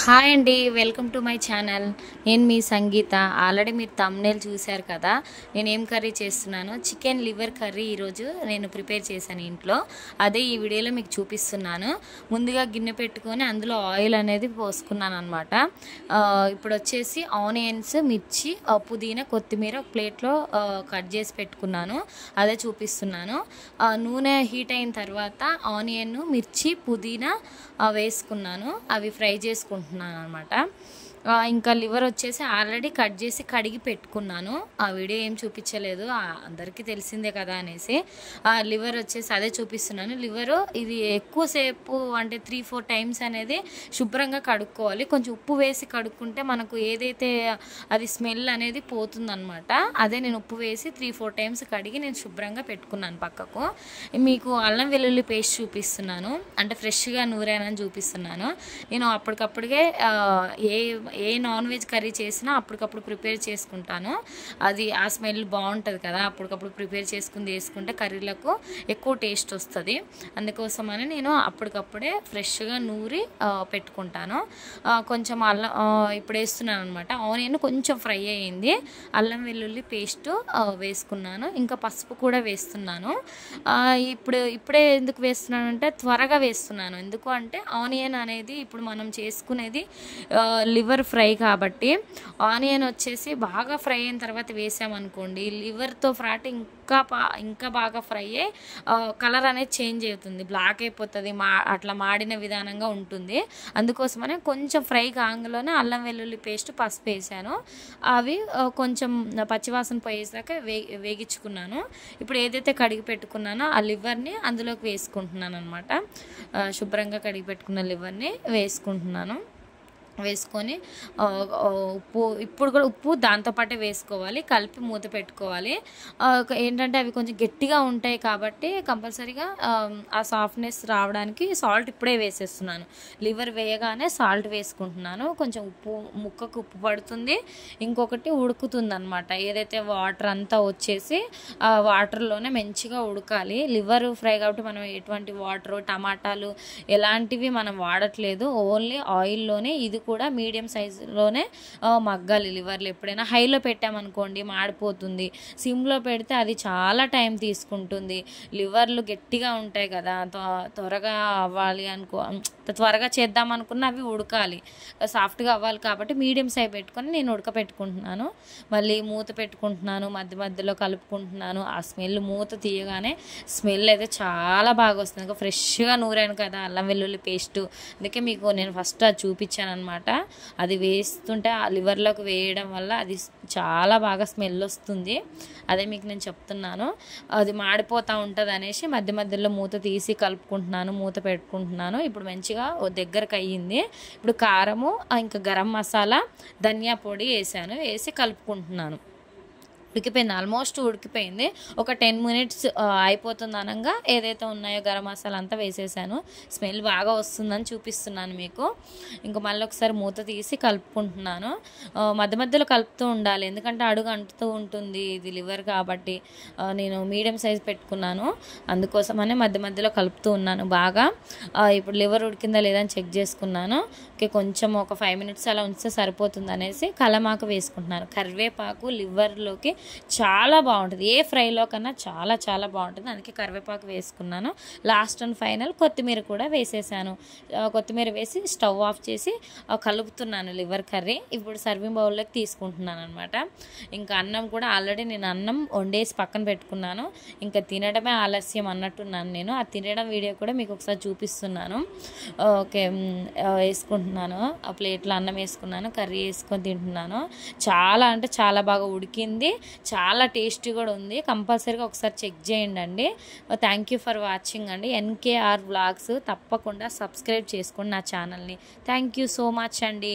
Hi అండి, welcome to my channel. నేను మీ సంగీత. Already మీరు థంబ్నెయిల్ చూశారు కదా. నేను ఏం కర్రీ చేస్తున్నాను, చికెన్ లివర్ కర్రీ ఈరోజు నేను ప్రిపేర్ చేశాను ఇంట్లో. అదే ఈ వీడియోలో మీకు చూపిస్తున్నాను. ముందుగా గిన్నె పెట్టుకొని అందులో ఆయిల్ అనేది పోసుకున్నాను అనమాట. ఇప్పుడు వచ్చేసి ఆనియన్స్, మిర్చి, పుదీనా, కొత్తిమీర ఒక ప్లేట్లో కట్ చేసి పెట్టుకున్నాను. అదే చూపిస్తున్నాను. నూనె హీట్ అయిన తర్వాత ఆనియన్, మిర్చి, పుదీనా వేసుకున్నాను. అవి ఫ్రై చేసుకుంటున్నాను అనమాట. ఇంకా లివర్ వచ్చేసి ఆల్రెడీ కట్ చేసి కడిగి పెట్టుకున్నాను. ఆ వీడియో ఏం చూపించలేదు, అందరికీ తెలిసిందే కదా అనేసి. లివర్ వచ్చేసి అదే చూపిస్తున్నాను. లివరు ఇది ఎక్కువసేపు అంటే 3-4 టైమ్స్ అనేది శుభ్రంగా కడుక్కోవాలి. కొంచెం ఉప్పు వేసి కడుక్కుంటే మనకు ఏదైతే అది స్మెల్ అనేది పోతుందన్నమాట. అదే నేను ఉప్పు వేసి 3-4 టైమ్స్ కడిగి నేను శుభ్రంగా పెట్టుకున్నాను పక్కకు. మీకు అల్లం వెల్లుల్లి పేస్ట్ చూపిస్తున్నాను, అంటే ఫ్రెష్గా నూరానని చూపిస్తున్నాను. నేను అప్పటికప్పుడే ఏ నాన్ వెజ్ కర్రీ చేసినా అప్పటికప్పుడు ప్రిపేర్ చేసుకుంటాను. అది ఆ స్మెల్ బాగుంటుంది కదా, అప్పటికప్పుడు ప్రిపేర్ చేసుకుని వేసుకుంటే కర్రీలకు ఎక్కువ టేస్ట్ వస్తుంది. అందుకోసమని నేను అప్పటికప్పుడే ఫ్రెష్గా నూరి పెట్టుకుంటాను. కొంచెం అల్లం ఇప్పుడు వేస్తున్నాను అనమాట. ఆనియన్ కొంచెం ఫ్రై అయ్యింది, అల్లం వెల్లుల్లి పేస్ట్ వేసుకున్నాను, ఇంకా పసుపు కూడా వేస్తున్నాను. ఇప్పుడే ఎందుకు వేస్తున్నానంటే త్వరగా వేస్తున్నాను. ఎందుకు అంటే ఆనియన్ అనేది ఇప్పుడు మనం చేసుకునేది లివర్ ఫ్రై కాబట్టి ఆనియన్ వచ్చేసి బాగా ఫ్రై అయిన తర్వాత వేసామనుకోండి, లివర్తో ఫ్రాట్ ఇంకా బాగా ఫ్రై అయ్యి కలర్ అనేది చేంజ్ అవుతుంది, బ్లాక్ అయిపోతుంది, అట్లా మాడిన విధానంగా ఉంటుంది. అందుకోసమనే కొంచెం ఫ్రై కాగానే అల్లం వెల్లుల్లి పేస్ట్, పసుపు వేసాను. అవి కొంచెం పచ్చివాసన పోయేసాక వేగించుకున్నాను. ఇప్పుడు ఏదైతే కడిగి పెట్టుకున్నానో ఆ లివర్ని అందులోకి వేసుకుంటున్నాను అనమాట. శుభ్రంగా కడిగి పెట్టుకున్న లివర్ని వేసుకుంటున్నాను. వేసుకొని ఇప్పుడు కూడా ఉప్పు దాంతోపాటే వేసుకోవాలి, కలిపి మూత పెట్టుకోవాలి. ఏంటంటే అవి కొంచెం గట్టిగా ఉంటాయి కాబట్టి కంపల్సరీగా ఆ సాఫ్ట్నెస్ రావడానికి సాల్ట్ ఇప్పుడే వేసేస్తున్నాను. లివర్ వేయగానే సాల్ట్ వేసుకుంటున్నాను. కొంచెం ముక్కకు ఉప్పు పడుతుంది, ఇంకొకటి ఉడుకుతుంది అనమాట. ఏదైతే వాటర్ అంతా వచ్చేసి ఆ వాటర్లోనే మంచిగా ఉడకాలి. లివర్ ఫ్రై కాబట్టి మనం ఎటువంటి వాటర్, టమాటాలు ఎలాంటివి మనం వాడట్లేదు, ఓన్లీ ఆయిల్లోనే. ఇది కూడా మీడియం సైజులోనే మగ్గాలి. లివర్లు ఎప్పుడైనా హైలో పెట్టామనుకోండి మాడిపోతుంది, సిమ్లో పెడితే అది చాలా టైం తీసుకుంటుంది. లివర్లు గట్టిగా ఉంటాయి కదా, త్వరగా అవ్వాలి త్వరగా చేద్దాం అనుకున్న అవి ఉడకాలి, సాఫ్ట్గా అవ్వాలి కాబట్టి మీడియం సైజ్ పెట్టుకొని నేను ఉడకపెట్టుకుంటున్నాను. మళ్ళీ మూత పెట్టుకుంటున్నాను, మధ్య మధ్యలో కలుపుకుంటున్నాను. ఆ స్మెల్ మూత తీయగానే స్మెల్ అయితే చాలా బాగా వస్తుంది. ఇంకా ఫ్రెష్గా నూరాను కదా అల్లం వెల్లుల్లి పేస్ట్, అందుకే మీకు నేను ఫస్ట్ అది చూపించాను అనమాట. అది వేస్తుంటే ఆ లివర్లోకి వేయడం వల్ల అది చాలా బాగా స్మెల్ వస్తుంది. అదే మీకు నేను చెప్తున్నాను. అది మాడిపోతూ ఉంటుంది అనేసి మధ్య మధ్యలో మూత తీసి కలుపుకుంటున్నాను, మూత పెట్టుకుంటున్నాను. ఇప్పుడు మంచిగా దగ్గరకు అయ్యింది. ఇప్పుడు కారము, ఇంకా గరం మసాలా, ధనియా పొడి వేసి కలుపుకుంటున్నాను. ఉడికిపోయింది, ఆల్మోస్ట్ ఉడికిపోయింది. ఒక 10 మినిట్స్ అయిపోతుంది అనగా ఏదైతే ఉన్నాయో గరం మసాలా అంతా వేసేసాను. స్మెల్ బాగా వస్తుందని చూపిస్తున్నాను మీకు. ఇంకా మళ్ళీ ఒకసారి మూత తీసి కలుపుకుంటున్నాను. మధ్య మధ్యలో కలుపుతూ ఉండాలి, ఎందుకంటే అడుగు అంటుతూ ఉంటుంది. ఇది లివర్ కాబట్టి నేను మీడియం సైజ్ పెట్టుకున్నాను, అందుకోసమనే మధ్య మధ్యలో కలుపుతూ ఉన్నాను బాగా. ఇప్పుడు లివర్ ఉడికిందా లేదా అని చెక్ చేసుకున్నాను. ఓకే, కొంచెం ఒక 5 మినిట్స్ అలా ఉంచితే సరిపోతుంది అనేసి కలమాకు వేసుకుంటున్నాను. కరివేపాకు లివర్లోకి చాలా బాగుంటుంది, ఏ ఫ్రైలో కన్నా చాలా చాలా బాగుంటుంది, అందుకే కరివేపాకు వేసుకున్నాను. లాస్ట్ అండ్ ఫైనల్ కొత్తిమీర కూడా వేసేసాను. కొత్తిమీర వేసి స్టవ్ ఆఫ్ చేసి కలుపుతున్నాను లివర్ కర్రీ. ఇప్పుడు సర్వింగ్ బౌల్లోకి తీసుకుంటున్నాను అనమాట. ఇంకా అన్నం కూడా ఆల్రెడీ నేను అన్నం వండేసి పక్కన పెట్టుకున్నాను. ఇంకా తినడమే ఆలస్యం అన్నట్టున్నాను నేను. ఆ తినడం వీడియో కూడా మీకు ఒకసారి చూపిస్తున్నాను. ఓకే, వేసుకుంటున్నాను. ఆ ప్లేట్లో అన్నం వేసుకున్నాను, కర్రీ వేసుకొని తింటున్నాను. చాలా అంటే చాలా బాగా ఉడికింది, చాలా టేస్టీ కూడా ఉంది. కంపల్సరీగా ఒకసారి చెక్ చేయండి అండి. థ్యాంక్ యూ ఫర్ వాచింగ్ అండి. ఎన్కేఆర్ వ్లాగ్స్ తప్పకుండా సబ్స్క్రైబ్ చేసుకోండి నా ఛానల్ని. థ్యాంక్ యూ సో మచ్ అండి.